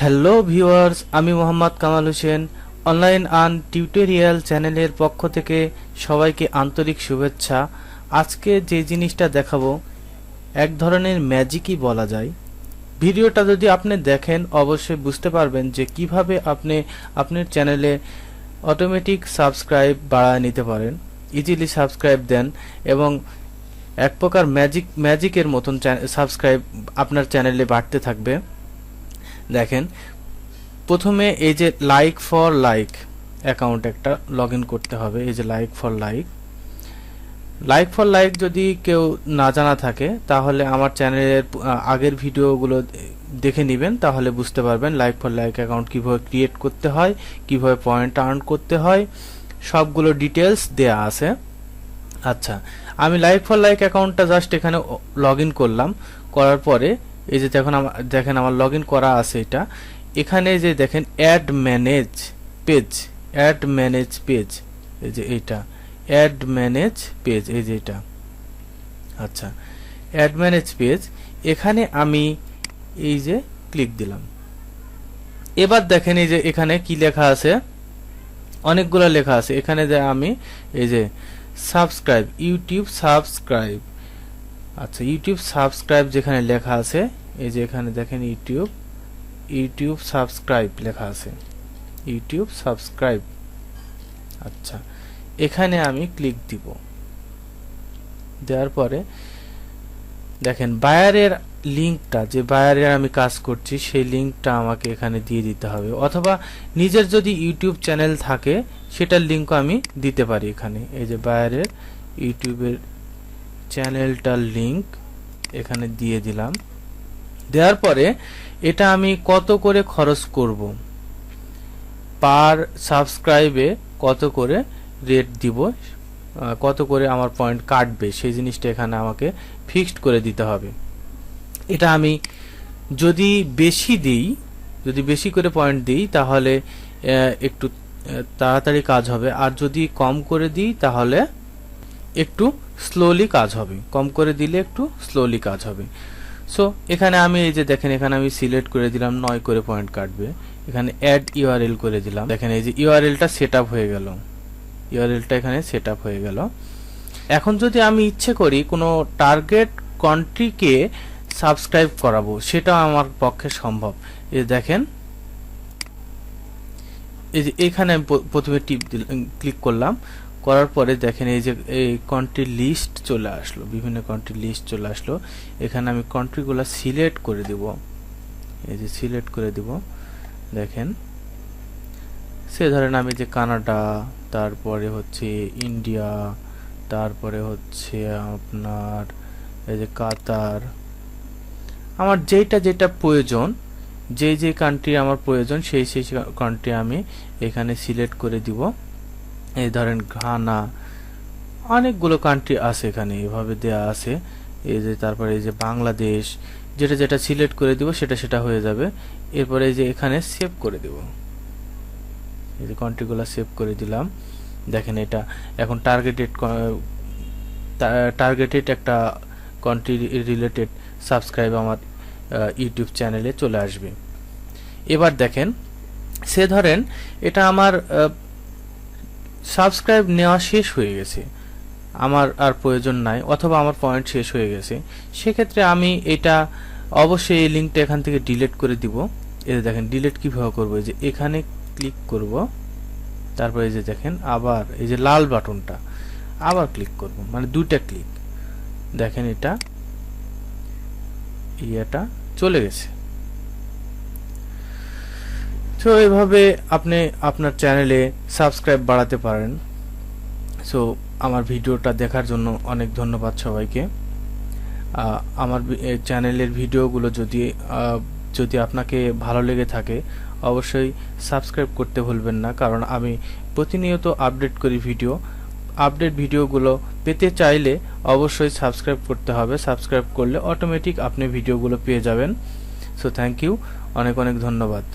Hello viewers, আমি Mohammad Kamal Hossain online earn tutorial চ্যানেলের পক্ষ থেকে সবাইকে আন্তরিক শুভেচ্ছা। আজকে যে জিনিসটা দেখাবো এক ধরনের ম্যাজিকই বলা যায়। ভিডিওটা যদি আপনি দেখেন অবশ্যই বুঝতে পারবেন যে কিভাবে আপনি আপনার চ্যানেলে অটোমেটিক সাবস্ক্রাইব বাড়ায় নিতে পারেন। ইজিলি সাবস্ক্রাইব দেন এবং এক প্রকার ম্যাজিকের মতন সাবস্ক্রাইব আপনার চ্যানেলে বাড়তে থাকবে। দেখেন, প্রথমে এই যে লাইক ফর লাইক অ্যাকাউন্ট একটা লগ ইন করতে হবে। এই যে লাইক ফর লাইক যদি কেউ না জানা থাকে তাহলে আমার চ্যানেলের আগের ভিডিওগুলো দেখে নেবেন, তাহলে বুঝতে পারবেন লাইক ফর লাইক অ্যাকাউন্ট কীভাবে ক্রিয়েট করতে হয়, কীভাবে পয়েন্ট আর্ন করতে হয়, সবগুলো ডিটেলস দেয়া আছে। আচ্ছা, আমি লাইক ফর লাইক অ্যাকাউন্টটা জাস্ট এখানে লগ ইন করলাম। করার পরে এই যে দেখেন আমার লগ ইন করা আছে। এখানে যে দেখেন অ্যাড ম্যানেজ পেজ, এই যে এইটা অ্যাড ম্যানেজ পেজ, এই যে এটা। আচ্ছা, অ্যাড ম্যানেজ পেজ, এখানে আমি এই যে ক্লিক দিলাম। এবার দেখেন এই যে এখানে কি লেখা আছে, অনেকগুলো লেখা আছে। এখানে যে আমি এই যে সাবস্ক্রাইব, ইউটিউব সাবস্ক্রাইব, আচ্ছা ইউটিউব সাবস্ক্রাইব যেখানে লেখা আছে, এই যে এখানে দেখেন ইউটিউব সাবস্ক্রাইব লেখা আছে, ইউটিউব সাবস্ক্রাইব। আচ্ছা, এখানে আমি ক্লিক দিব। দেওয়ার পরে দেখেন বায়ারের লিঙ্কটা, যে বায়ারের আমি কাজ করছি সেই লিঙ্কটা আমাকে এখানে দিয়ে দিতে হবে, অথবা নিজের যদি ইউটিউব চ্যানেল থাকে সেটার লিঙ্কও আমি দিতে পারি এখানে। এই যে বায়ারের ইউটিউবের চ্যানেলটার লিঙ্ক এখানে দিয়ে দিলাম। দেওয়ার পরে এটা আমি কত করে খরচ করব, পার সাবস্ক্রাইবে কত করে রেট দিব, কত করে আমার পয়েন্ট কাটবে, সেই জিনিসটা এখানে আমাকে ফিক্সড করে দিতে হবে। এটা আমি যদি বেশি করে পয়েন্ট দিই তাহলে একটু তাড়াতাড়ি কাজ হবে, আর যদি কম করে দিই তাহলে একটু স্লোলি কাজ হবে, কম করে দিলে একটু স্লোলি কাজ হবে। সো এখানে আমি এই যে দেখেন এখানে আমি সিলেক্ট করে দিলাম 9 করে পয়েন্ট কাটবে। এখানে অ্যাড ইউআরএল করে দিলাম। দেখেন এই যে ইউআরএলটা সেট আপ হয়ে গেল, এখানে সেট আপ হয়ে গেল। এখন যদি আমি ইচ্ছে করি কোনো টার্গেট কান্ট্রিকে সাবস্ক্রাইব করাবো, সেটা আমার পক্ষে সম্ভব। এই দেখেন এই যে এখানে আমি প্রথমে ক্লিক করলাম। করার পরে দেখেন এই যে এই কান্ট্রি লিস্ট চলে আসলো, বিভিন্ন কান্ট্রি লিস্ট চলে আসলো। এখানে আমি কান্ট্রিগুলো সিলেক্ট করে দেব, এই যে সিলেক্ট করে দেব। দেখেন সে ধরেন আমি যে কানাডা, তারপরে হচ্ছে ইন্ডিয়া, তারপরে হচ্ছে আপনার এই যে কাতার, আমার যেটা প্রয়োজন, যে কান্ট্রি আমার প্রয়োজন সেই কান্ট্রি আমি এখানে সিলেক্ট করে দিব। এই ধরেন ঘানা, অনেকগুলো কান্ট্রি আছে এখানে এভাবে দেয়া আছে। এই যে তারপরে এই যে বাংলাদেশ, যেটা সিলেক্ট করে দিব সেটা হয়ে যাবে। এরপরে এই যে এখানে সেভ করে দেব, এই যে কান্ট্রিগুলো সেভ করে দিলাম। দেখেন এটা এখন টার্গেটেড একটা কান্ট্রি রিলেটেড সাবস্ক্রাইব আমার ইউটিউব চ্যানেলে চলে আসবে। এবার দেখেন সে ধরেন এটা আমার সাবস্ক্রাইব নেওয়া শেষ হয়ে গেছে, আমার আর প্রয়োজন নাই, অথবা আমার পয়েন্ট শেষ হয়ে গেছে, সেক্ষেত্রে আমি এটা অবশ্যই এই লিঙ্কটা এখান থেকে ডিলিট করে দিব। এই যে দেখেন ডিলিট কিভাবে করব, এই যে এখানে ক্লিক করব, তারপর এই যে দেখেন আবার এই যে লাল বাটনটা আবার ক্লিক করব, মানে দুইটা ক্লিক। দেখেন এটা চলে গেছে। তো এভাবে আপনি আপনার চ্যানেলে সাবস্ক্রাইব বাড়াতে পারেন। সো আমার ভিডিওটা দেখার জন্য অনেক ধন্যবাদ সবাইকে। আমার চ্যানেলের ভিডিওগুলো যদি আপনাকে ভালো লেগে থাকে অবশ্যই সাবস্ক্রাইব করতে ভুলবেন না, কারণ আমি প্রতিনিয়ত আপডেট করি আপডেট ভিডিওগুলো পেতে চাইলে অবশ্যই সাবস্ক্রাইব করতে হবে। সাবস্ক্রাইব করলে অটোমেটিক আপনি ভিডিওগুলো পেয়ে যাবেন। সো থ্যাংক ইউ, অনেক ধন্যবাদ।